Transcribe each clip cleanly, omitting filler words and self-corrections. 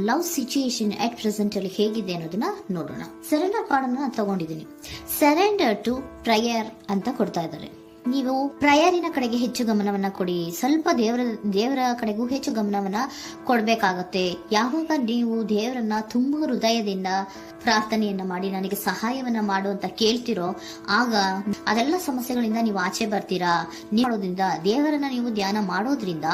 Love situation at present ಅಲ್ಲಿ ಹೇಗಿದೆ ಅನ್ನೋದನ್ನ ನೋಡೋಣ. ಸರೆಂಡರ್ ಕಾರ್ಡ್ ಅನ್ನ ತಗೊಂಡಿದ್ದೀನಿ. ಸರೆಂಡರ್ ಟು ಪ್ರಯರ್ ಅಂತ ಕೊಡ್ತಾ ಇದ್ದಾರೆ. ನೀವು ಪ್ರಯರಿನ ಕಡೆಗೆ ಹೆಚ್ಚು ಗಮನವನ್ನ ಕೊಡಿ, ಸ್ವಲ್ಪ ದೇವರ ಕಡೆಗೂ ಹೆಚ್ಚು ಗಮನವನ್ನ ಕೊಡ್ಬೇಕಾಗತ್ತೆ. ಯಾವಾಗ ನೀವು ದೇವರನ್ನ ತುಂಬಾ ಹೃದಯದಿಂದ ಪ್ರಾರ್ಥನೆಯನ್ನ ಮಾಡಿ ನನಗೆ ಸಹಾಯವನ್ನ ಮಾಡು ಅಂತ ಕೇಳ್ತಿರೋ, ಆಗ ಅದೆಲ್ಲ ಸಮಸ್ಯೆಗಳಿಂದ ನೀವು ಆಚೆ ಬರ್ತೀರಾ. ಮಾಡೋದ್ರಿಂದ, ದೇವರನ್ನ ನೀವು ಧ್ಯಾನ ಮಾಡೋದ್ರಿಂದ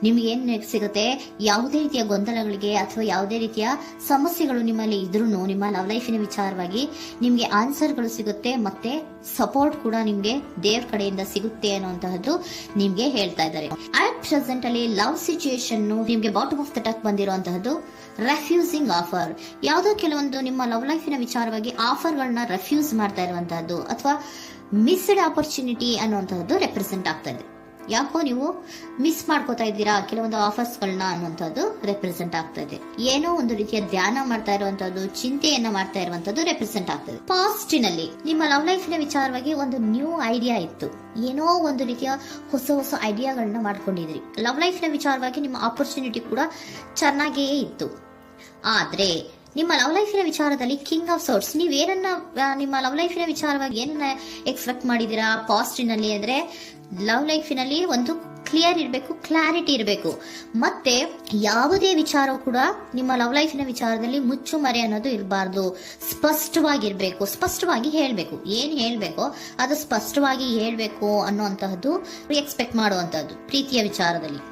ನಿಮ್ಗೆ ಏನ್ ಸಿಗುತ್ತೆ, ಯಾವುದೇ ರೀತಿಯ ಗೊಂದಲಗಳಿಗೆ ಅಥವಾ ಯಾವುದೇ ರೀತಿಯ ಸಮಸ್ಯೆಗಳು ನಿಮ್ಮಲ್ಲಿ ಇದ್ರೂ ನಿಮ್ಮ ಲವ್ ಲೈಫಿನ ವಿಚಾರವಾಗಿ ನಿಮ್ಗೆ ಆನ್ಸರ್ಗಳು ಸಿಗುತ್ತೆ, ಮತ್ತೆ ಸಪೋರ್ಟ್ ಕೂಡ ನಿಮ್ಗೆ ದೇವ್ರ ಕಡೆಯಿಂದ ಸಿಗುತ್ತೆ ಅನ್ನುವಂತಹದ್ದು ನಿಮ್ಗೆ ಹೇಳ್ತಾ ಇದ್ದಾರೆ. ಅಟ್ ಪ್ರೆಸೆಂಟ್ ಅಲ್ಲಿ ಲವ್ ಸಿಚುಯೇಷನ್ ನಿಮ್ಗೆ ಬಾಟಮ್ ಆಫ್ ದ ಟಕ್ ಬಂದಿರುವಂತಹದ್ದು ರೆಫ್ಯೂಸಿಂಗ್ ಆಫರ್. ಯಾವುದೋ ಕೆಲವೊಂದು ನಿಮ್ಮ ಲವ್ ಲೈಫಿನ ವಿಚಾರವಾಗಿ ಆಫರ್ ಗಳನ್ನ ರೆಫ್ಯೂಸ್ ಮಾಡ್ತಾ ಇರುವಂತಹದ್ದು ಅಥವಾ ಮಿಸ್ಡ್ ಆಪರ್ಚುನಿಟಿ ಅನ್ನುವಂತಹದ್ದು ರೆಪ್ರೆಸೆಂಟ್ ಆಗ್ತಾ ಇದೆ. ಯಾಕೋ ನೀವು ಮಿಸ್ ಮಾಡ್ಕೋತಾ ಇದ್ದೀರಾ ಕೆಲವೊಂದು ಆಫರ್ಸ್ ಗಳನ್ನ ಅನ್ನುವಂಥದ್ದು ರೆಪ್ರೆಸೆಂಟ್ ಆಗ್ತಾ ಇದೆ. ಏನೋ ಒಂದು ರೀತಿಯ ಧ್ಯಾನ ಮಾಡ್ತಾ ಇರುವಂತದ್ದು, ಚಿಂತೆಯನ್ನ ಮಾಡ್ತಾ ಇರುವಂತದ್ದು ರೆಪ್ರೆಸೆಂಟ್ ಆಗ್ತದೆ. ಪಾಸ್ಟಿನಲ್ಲಿ ನಿಮ್ಮ ಲವ್ ಲೈಫಿನ ವಿಚಾರವಾಗಿ ಒಂದು ನ್ಯೂ ಐಡಿಯಾ ಇತ್ತು, ಏನೋ ಒಂದು ರೀತಿಯ ಹೊಸ ಐಡಿಯಾಗಳನ್ನ ಮಾಡ್ಕೊಂಡಿದ್ರಿ. ಲವ್ ಲೈಫಿನ ವಿಚಾರವಾಗಿ ನಿಮ್ಮ ಆಪರ್ಚುನಿಟಿ ಕೂಡ ಚೆನ್ನಾಗಿಯೇ ಇತ್ತು. ಆದ್ರೆ ನಿಮ್ಮ ಲವ್ ಲೈಫಿನ ವಿಚಾರದಲ್ಲಿ ಕಿಂಗ್ ಆಫ್ ಸೋರ್ಟ್ಸ್, ನೀವೇನನ್ನ ನಿಮ್ಮ ಲವ್ ಲೈಫಿನ ವಿಚಾರವಾಗಿ ಏನನ್ನ ಎಕ್ಸ್ಪೆಕ್ಟ್ ಮಾಡಿದೀರಾ ಪಾಸ್ಟಿನಲ್ಲಿ ಅಂದ್ರೆ, ಲವ್ ಲೈಫಿನಲ್ಲಿ ಒಂದು ಕ್ಲಿಯರ್ ಇರಬೇಕು, ಕ್ಲಾರಿಟಿ ಇರಬೇಕು, ಮತ್ತೆ ಯಾವುದೇ ವಿಚಾರ ಕೂಡ ನಿಮ್ಮ ಲವ್ ಲೈಫಿನ ವಿಚಾರದಲ್ಲಿ ಮುಚ್ಚು ಮರೆ ಅನ್ನೋದು ಇರಬಾರ್ದು. ಸ್ಪಷ್ಟವಾಗಿರ್ಬೇಕು, ಸ್ಪಷ್ಟವಾಗಿ ಹೇಳ್ಬೇಕು, ಏನ್ ಹೇಳ್ಬೇಕೋ ಅದು ಸ್ಪಷ್ಟವಾಗಿ ಹೇಳ್ಬೇಕು ಅನ್ನುವಂತಹದ್ದು ಎಕ್ಸ್ಪೆಕ್ಟ್ ಮಾಡುವಂತಹದ್ದು ಪ್ರೀತಿಯ ವಿಚಾರದಲ್ಲಿ.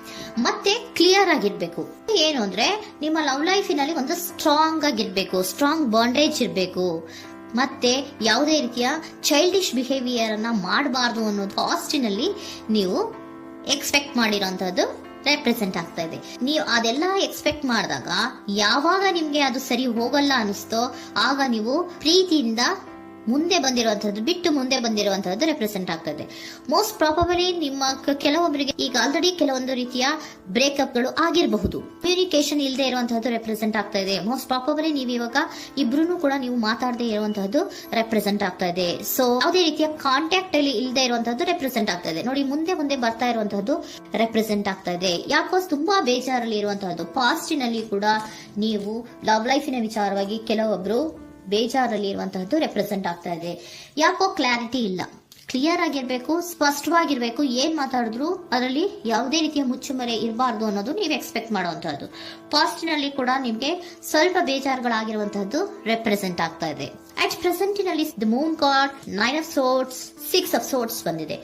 ಮತ್ತೆ ಕ್ಲಿಯರ್ ಆಗಿರ್ಬೇಕು. ಏನು ಅಂದ್ರೆ ನಿಮ್ಮ ಲವ್ ಲೈಫಿನಲ್ಲಿ ಒಂದು ಸ್ಟ್ರಾಂಗ್ ಆಗಿರ್ಬೇಕು, ಸ್ಟ್ರಾಂಗ್ ಬಾಂಡೇಜ್ ಇರಬೇಕು, ಮತ್ತೆ ಯಾವುದೇ ರೀತಿಯ ಚೈಲ್ಡಿಶ್ ಬಿಹೇವಿಯರ್ ಅನ್ನ ಮಾಡಬಾರ್ದು ಅನ್ನೋದು ಪಾಸ್ಟಿನಲ್ಲಿ ನೀವು ಎಕ್ಸ್ಪೆಕ್ಟ್ ಮಾಡಿರೋಂಥದ್ದು ರೆಪ್ರೆಸೆಂಟ್ ಆಗ್ತಾ ಇದೆ. ನೀವು ಅದೆಲ್ಲ ಎಕ್ಸ್ಪೆಕ್ಟ್ ಮಾಡಿದಾಗ ಯಾವಾಗ ನಿಮ್ಗೆ ಅದು ಸರಿ ಹೋಗಲ್ಲ ಅನಿಸ್ತೋ ಆಗ ನೀವು ಪ್ರೀತಿಯಿಂದ ಮುಂದೆ ಬಂದಿರುವಂತಹದ್ದು ಬಿಟ್ಟು ಮುಂದೆ ಬಂದಿರುವಂತಹದ್ದು ರೆಪ್ರೆಸೆಂಟ್ ಆಗ್ತದೆ. ಮೋಸ್ಟ್ ಪ್ರಾಬಬಲಿ ನಿಮ್ಮ ಕೆಲವೊಬ್ಬರಿಗೆ ಈಗ ಆಲ್ರೆಡಿ ಕೆಲವೊಂದು ರೀತಿಯ ಬ್ರೇಕಪ್ ಗಳು ಆಗಿರಬಹುದು, ಕಮ್ಯುನಿಕೇಶನ್ ಇಲ್ಲದೆ ಇರುವಂತಹದ್ದು ರೆಪ್ರೆಸೆಂಟ್ ಆಗ್ತಾ ಇದೆ. ಮೋಸ್ಟ್ ಪ್ರಾಬಬಲಿ ನೀವು ಇವಾಗ ಇಬ್ರು ಕೂಡ ನೀವು ಮಾತಾಡದೆ ಇರುವಂತಹದ್ದು ರೆಪ್ರೆಸೆಂಟ್ ಆಗ್ತಾ ಇದೆ. ಸೊ ಯಾವುದೇ ರೀತಿಯ ಕಾಂಟ್ಯಾಕ್ಟ್ ಅಲ್ಲಿ ಇಲ್ಲದೆ ಇರುವಂತಹದ್ದು ರೆಪ್ರೆಸೆಂಟ್ ಆಗ್ತಾ ಇದೆ. ನೋಡಿ, ಮುಂದೆ ಬರ್ತಾ ಇರುವಂತಹದ್ದು ರೆಪ್ರೆಸೆಂಟ್ ಆಗ್ತಾ ಇದೆ. ಯಾಕೋ ತುಂಬಾ ಬೇಜಾರಲ್ಲಿ ಇರುವಂತಹದ್ದು. ಪಾಸ್ಟಿನಲ್ಲಿ ಕೂಡ ನೀವು ಲವ್ ಲೈಫಿನ ವಿಚಾರವಾಗಿ ಕೆಲವೊಬ್ರು ಬೇಜಾರಲ್ಲಿ ಇರುವಂತಹದ್ದು ರೆಪ್ರೆಸೆಂಟ್ ಆಗ್ತಾ ಇದೆ. ಯಾಕೋ ಕ್ಲಾರಿಟಿ ಇಲ್ಲ, ಕ್ಲಿಯರ್ ಆಗಿರ್ಬೇಕು, ಸ್ಪಷ್ಟವಾಗಿರ್ಬೇಕು, ಏನ್ ಮಾತಾಡಿದ್ರು ಅದರಲ್ಲಿ ಯಾವುದೇ ರೀತಿಯ ಮುಚ್ಚುಮರೆ ಇರಬಾರ್ದು ಅನ್ನೋದು ನೀವು ಎಕ್ಸ್ಪೆಕ್ಟ್ ಮಾಡುವಂತಹದ್ದು. ಪಾಸ್ಟಿನಲ್ಲಿ ಕೂಡ ನಿಮ್ಗೆ ಸ್ವಲ್ಪ ಬೇಜಾರುಗಳಾಗಿರುವಂತಹದ್ದು ರೆಪ್ರೆಸೆಂಟ್ ಆಗ್ತಾ ಇದೆ. ಅಟ್ ಪ್ರೆಸೆಂಟಿನಲ್ಲಿ the moon card, 9 of swords, 6 of swords ಬಂದಿದೆ.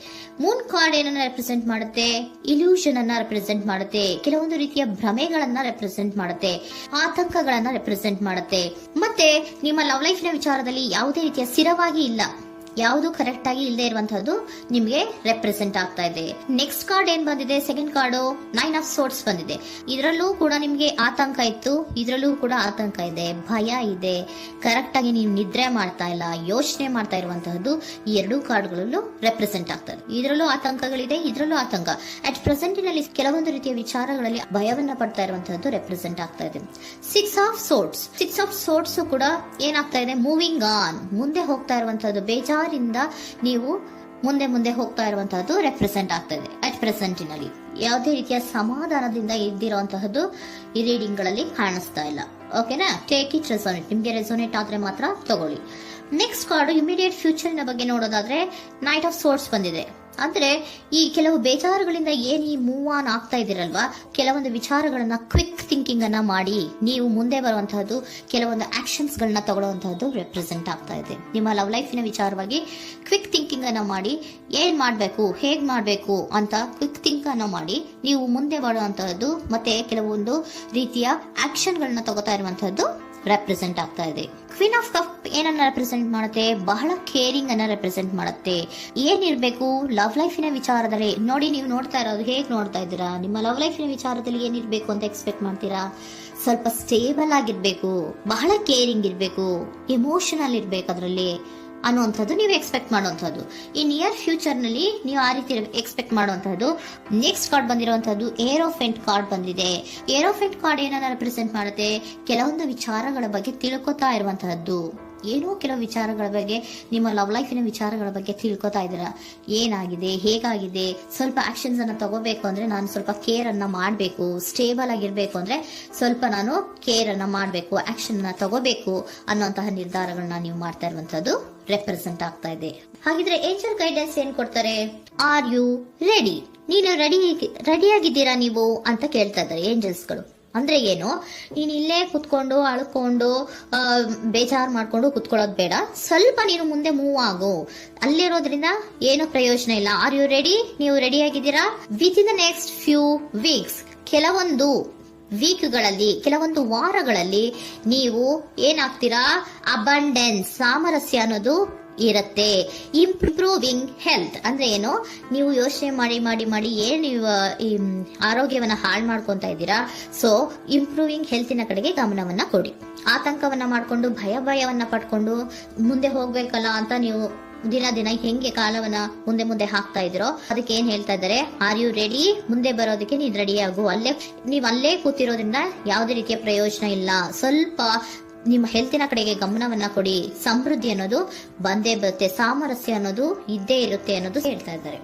ಮೂನ್ ಕಾರ್ಡ್ ಏನನ್ನ ರೆಪ್ರೆಸೆಂಟ್ ಮಾಡುತ್ತೆ? ಇಲ್ಯೂಷನ್ ಅನ್ನ ರೆಪ್ರೆಸೆಂಟ್ ಮಾಡುತ್ತೆ, ಕೆಲವೊಂದು ರೀತಿಯ ಭ್ರಮೆಗಳನ್ನ ರೆಪ್ರೆಸೆಂಟ್ ಮಾಡುತ್ತೆ, ಆತಂಕಗಳನ್ನ ರೆಪ್ರೆಸೆಂಟ್ ಮಾಡುತ್ತೆ. ಮತ್ತೆ ನಿಮ್ಮ ಲವ್ ಲೈಫಿನ ವಿಚಾರದಲ್ಲಿ ಯಾವುದೇ ರೀತಿಯ ಸ್ಥಿರವಾಗಿ ಇಲ್ಲ, ಯಾವುದು ಕರೆಕ್ಟ್ ಆಗಿ ಇಲ್ಲದೆ ಇರುವಂತಹದ್ದು ನಿಮ್ಗೆ ರೆಪ್ರೆಸೆಂಟ್ ಆಗ್ತಾ ಇದೆ. ನೆಕ್ಸ್ಟ್ ಕಾರ್ಡ್ ಏನ್ ಬಂದಿದೆ? ಸೆಕೆಂಡ್ ಕಾರ್ಡ್ 9 ಆಫ್ ಸೋರ್ಟ್ಸ್ ಬಂದಿದೆ. ಇದರಲ್ಲೂ ಕೂಡ ನಿಮ್ಗೆ ಆತಂಕ ಇತ್ತು, ಇದರಲ್ಲೂ ಕೂಡ ಆತಂಕ ಇದೆ, ಭಯ ಇದೆ, ಕರೆಕ್ಟ್ ಆಗಿ ನೀವು ನಿದ್ರೆ ಮಾಡ್ತಾ ಇಲ್ಲ, ಯೋಚನೆ ಮಾಡ್ತಾ ಇರುವಂತಹದ್ದು ಈ ಎರಡೂ ಕಾರ್ಡ್ಗಳಲ್ಲೂ ರೆಪ್ರೆಸೆಂಟ್ ಆಗ್ತದೆ. ಇದರಲ್ಲೂ ಆತಂಕಗಳಿದೆ, ಇದರಲ್ಲೂ ಆತಂಕ. ಅಟ್ ಪ್ರೆಸೆಂಟಿನಲ್ಲಿ ಕೆಲವೊಂದು ರೀತಿಯ ವಿಚಾರಗಳಲ್ಲಿ ಭಯವನ್ನ ಪಡ್ತಾ ಇರುವಂತಹದ್ದು ರೆಪ್ರೆಸೆಂಟ್ ಆಗ್ತಾ ಇದೆ. 6 ಆಫ್ ಸೋರ್ಟ್ಸ್ ಕೂಡ ಏನಾಗ್ತಾ ಇದೆ? ಮೂವಿಂಗ್ ಆನ್, ಮುಂದೆ ಹೋಗ್ತಾ ಇರುವಂತಹದ್ದು, ಬೇಜಾರಿಂದ ನೀವು ಮುಂದೆ ಹೋಗ್ತಾ ಇರುವಂತಹದ್ದು ರೆಪ್ರೆಸೆಂಟ್ ಆಗ್ತಾ ಇದೆ. ಅಟ್ ಪ್ರೆಸೆಂಟಿನಲ್ಲಿ ಯಾವುದೇ ರೀತಿಯ ಸಮಾಧಾನದಿಂದ ಇದ್ದಿರುವಂತಹದ್ದು ಈ ರೀಡಿಂಗ್ ಗಳಲ್ಲಿ ಕಾಣಿಸ್ತಾ ಇಲ್ಲ. ಓಕೆನಾ? ಟೇಕ್ ಇಟ್ ರೆಸೋನೇಟ್, ನಿಮ್ಗೆ ರೆಸೋನೇಟ್ ಆದ್ರೆ ಮಾತ್ರ ತಗೊಳ್ಳಿ. ನೆಕ್ಸ್ಟ್ ಕಾರ್ಡ್ ಇಮಿಡಿಯೇಟ್ ಫ್ಯೂಚರ್ ನ ಬಗ್ಗೆ ನೋಡೋದಾದ್ರೆ ನೈಟ್ ಆಫ್ ಸೋರ್ಟ್ಸ್ ಬಂದಿದೆ. ಅಂದ್ರೆ ಈ ಕೆಲವು ಬೇಜಾರುಗಳಿಂದ ಏನ್ ಈ ಮೂವ್ ಆನ್ ಆಗ್ತಾ ಇದ್ದೀರಲ್ವಾ, ಕೆಲವೊಂದು ವಿಚಾರಗಳನ್ನ ಕ್ವಿಕ್ ಥಿಂಕಿಂಗ್ ಅನ್ನ ಮಾಡಿ ನೀವು ಮುಂದೆ ಬರುವಂತಹದ್ದು, ಕೆಲವೊಂದು ಆಕ್ಷನ್ಸ್ ಗಳನ್ನ ತಗೊಳ್ಳುವಂತಹದ್ದು ರೆಪ್ರೆಸೆಂಟ್ ಆಗ್ತಾ ಇದೆ. ನಿಮ್ಮ ಲವ್ ಲೈಫಿನ ವಿಚಾರವಾಗಿ ಕ್ವಿಕ್ ಥಿಂಕಿಂಗ್ ಅನ್ನ ಮಾಡಿ ಏನ್ ಮಾಡ್ಬೇಕು, ಹೇಗ್ ಮಾಡ್ಬೇಕು ಅಂತ ಕ್ವಿಕ್ ಥಿಂಕ್ ಅನ್ನ ಮಾಡಿ ನೀವು ಮುಂದೆ ಬರುವಂತಹದ್ದು, ಮತ್ತೆ ಕೆಲವೊಂದು ರೀತಿಯ ಆಕ್ಷನ್ ಗಳನ್ನ ತಗೋತಾ ಇರುವಂತಹದ್ದು ರೆಪ್ರೆಸೆಂಟ್ ಆಗ್ತಾ ಇದೆ. ಕ್ವೀನ್ ಆಫ್ ಕಪ್ ಏನನ್ನ ರೆಪ್ರೆಸೆಂಟ್ ಮಾಡುತ್ತೆ? ಬಹಳ ಕೇರಿಂಗ್ ಅನ್ನ ರೆಪ್ರೆಸೆಂಟ್ ಮಾಡುತ್ತೆ. ಏನಿರ್ಬೇಕು ಲವ್ ಲೈಫಿನ ವಿಚಾರದಲ್ಲಿ? ನೋಡಿ, ನೀವು ನೋಡ್ತಾ ಇರೋದು ಹೇಗ್ ನೋಡ್ತಾ ಇದ್ದೀರಾ? ನಿಮ್ಮ ಲವ್ ಲೈಫಿನ ವಿಚಾರದಲ್ಲಿ ಏನಿರ್ಬೇಕು ಅಂತ ಎಕ್ಸ್ಪೆಕ್ಟ್ ಮಾಡ್ತೀರಾ? ಸ್ವಲ್ಪ ಸ್ಟೇಬಲ್ ಆಗಿರ್ಬೇಕು, ಬಹಳ ಕೇರಿಂಗ್ ಇರ್ಬೇಕು, ಎಮೋಷನಲ್ ಇರ್ಬೇಕು ಅದರಲ್ಲಿ ಅನ್ನುವಂಥದ್ದು ನೀವು ಎಕ್ಸ್ಪೆಕ್ಟ್ ಮಾಡುವಂಥದ್ದು. ಈ ನಿಯರ್ ಫ್ಯೂಚರ್ ನಲ್ಲಿ ನೀವು ಆ ರೀತಿ ಎಕ್ಸ್ಪೆಕ್ಟ್ ಮಾಡುವಂತಹದ್ದು. ನೆಕ್ಸ್ಟ್ ಕಾರ್ಡ್ ಬಂದಿರುವಂತಹದ್ದು ಏರೋಫೆಂಟ್ ಕಾರ್ಡ್ ಬಂದಿದೆ. ಏರೋಫೆಂಟ್ ಕಾರ್ಡ್ ಏನನ್ನ ರೆಪ್ರೆಸೆಂಟ್ ಮಾಡುತ್ತೆ? ಕೆಲವೊಂದು ವಿಚಾರಗಳ ಬಗ್ಗೆ ತಿಳ್ಕೊತಾ ಇರುವಂತಹದ್ದು, ಏನೋ ಕೆಲವು ವಿಚಾರಗಳ ಬಗ್ಗೆ, ನಿಮ್ಮ ಲವ್ ಲೈಫಿನ ವಿಚಾರಗಳ ಬಗ್ಗೆ ತಿಳ್ಕೊತಾ ಇದ್ದೀರಾ. ಏನಾಗಿದೆ, ಹೇಗಾಗಿದೆ, ಸ್ವಲ್ಪ ಆಕ್ಷನ್ಸ್ ಅನ್ನ ತಗೋಬೇಕು ಅಂದ್ರೆ ನಾನು ಸ್ವಲ್ಪ ಕೇರ್ ಅನ್ನ ಮಾಡಬೇಕು, ಸ್ಟೇಬಲ್ ಆಗಿರ್ಬೇಕು ಅಂದ್ರೆ ಸ್ವಲ್ಪ ನಾನು ಕೇರ್ ಅನ್ನ ಮಾಡಬೇಕು, ಆಕ್ಷನ್ ಅನ್ನ ತಗೋಬೇಕು ಅನ್ನುವಂತಹ ನಿರ್ಧಾರಗಳನ್ನ ನೀವು ಮಾಡ್ತಾ ಇರುವಂತದ್ದು ರೆಪ್ರೆಸೆಂಟ್ ಆಗ್ತಾ ಇದೆ. ಹಾಗಿದ್ರೆ ಏಂಜಲ್ ಗೈಡೆನ್ಸ್ ಏನ್ ಕೊಡ್ತಾರೆ? Are you ready? ನೀನು ರೆಡಿಯಾಗಿದ್ದೀರಾ ನೀವು ಅಂತ ಕೇಳ್ತಾ ಇದ್ದಾರೆ ಏಂಜಲ್ಸ್ಗಳು. ಅಂದ್ರೆ ಏನು, ನೀನು ಇಲ್ಲೇ ಕುತ್ಕೊಂಡು ಅಳ್ಕೊಂಡು ಬೇಜಾರು ಮಾಡ್ಕೊಂಡು ಕುತ್ಕೊಳ್ಳೋದು ಬೇಡ, ಸ್ವಲ್ಪ ನೀನು ಮುಂದೆ ಮೂವ್ ಆಗು. ಅಲ್ಲಿರೋದ್ರಿಂದ ಏನು ಪ್ರಯೋಜನ ಇಲ್ಲ. Are you ready? ನೀವು ರೆಡಿ ಆಗಿದ್ದೀರಾ? Within the next few weeks, ಕೆಲವೊಂದು ವೀಕ್ಗಳಲ್ಲಿ, ಕೆಲವೊಂದು ವಾರಗಳಲ್ಲಿ ನೀವು ಏನಾಗ್ತೀರಾ? ಅಬಂಡೆನ್ಸ್, ಸಾಮರಸ್ಯ ಅನ್ನೋದು ಇರುತ್ತೆ. ಇಂಪ್ರೂವಿಂಗ್ ಹೆಲ್ತ್ ಅಂದ್ರೆ ಏನು, ನೀವು ಯೋಚನೆ ಮಾಡಿ ಮಾಡಿ ಮಾಡಿ ಏನ್ ನೀವು ಈ ಆರೋಗ್ಯವನ್ನ ಹಾಳು ಮಾಡ್ಕೊಂತ ಇದ್ದೀರಾ. ಸೊ ಇಂಪ್ರೂವಿಂಗ್ ಹೆಲ್ತಿನ ಕಡೆಗೆ ಗಮನವನ್ನ ಕೊಡಿ. ಆತಂಕವನ್ನ ಮಾಡ್ಕೊಂಡು ಭಯವನ್ನ ಪಡ್ಕೊಂಡು ಮುಂದೆ ಹೋಗ್ಬೇಕಲ್ಲ ಅಂತ ನೀವು ದಿನ ಹೆಂಗೆ ಕಾಲವನ್ನ ಮುಂದೆ ಹಾಕ್ತಾ ಇದ್ರೋ, ಅದಕ್ಕೆ ಏನ್ ಹೇಳ್ತಾ ಇದ್ದಾರೆ? Are you ready? ಮುಂದೆ ಬರೋದಕ್ಕೆ ನೀನ್ ರೆಡಿ ಆಗು. ನೀವ್ ಅಲ್ಲೇ ಕೂತಿರೋದ್ರಿಂದ ಯಾವುದೇ ರೀತಿಯ ಪ್ರಯೋಜನ ಇಲ್ಲ. ಸ್ವಲ್ಪ ನಿಮ್ಮ ಹೆಲ್ತಿನ ಕಡೆಗೆ ಗಮನವನ್ನ ಕೊಡಿ. ಸಮೃದ್ಧಿ ಅನ್ನೋದು ಬಂದೇ ಬರುತ್ತೆ, ಸಾಮರಸ್ಯ ಅನ್ನೋದು ಇದ್ದೇ ಇರುತ್ತೆ ಅನ್ನೋದು ಹೇಳ್ತಾ ಇದ್ದಾರೆ.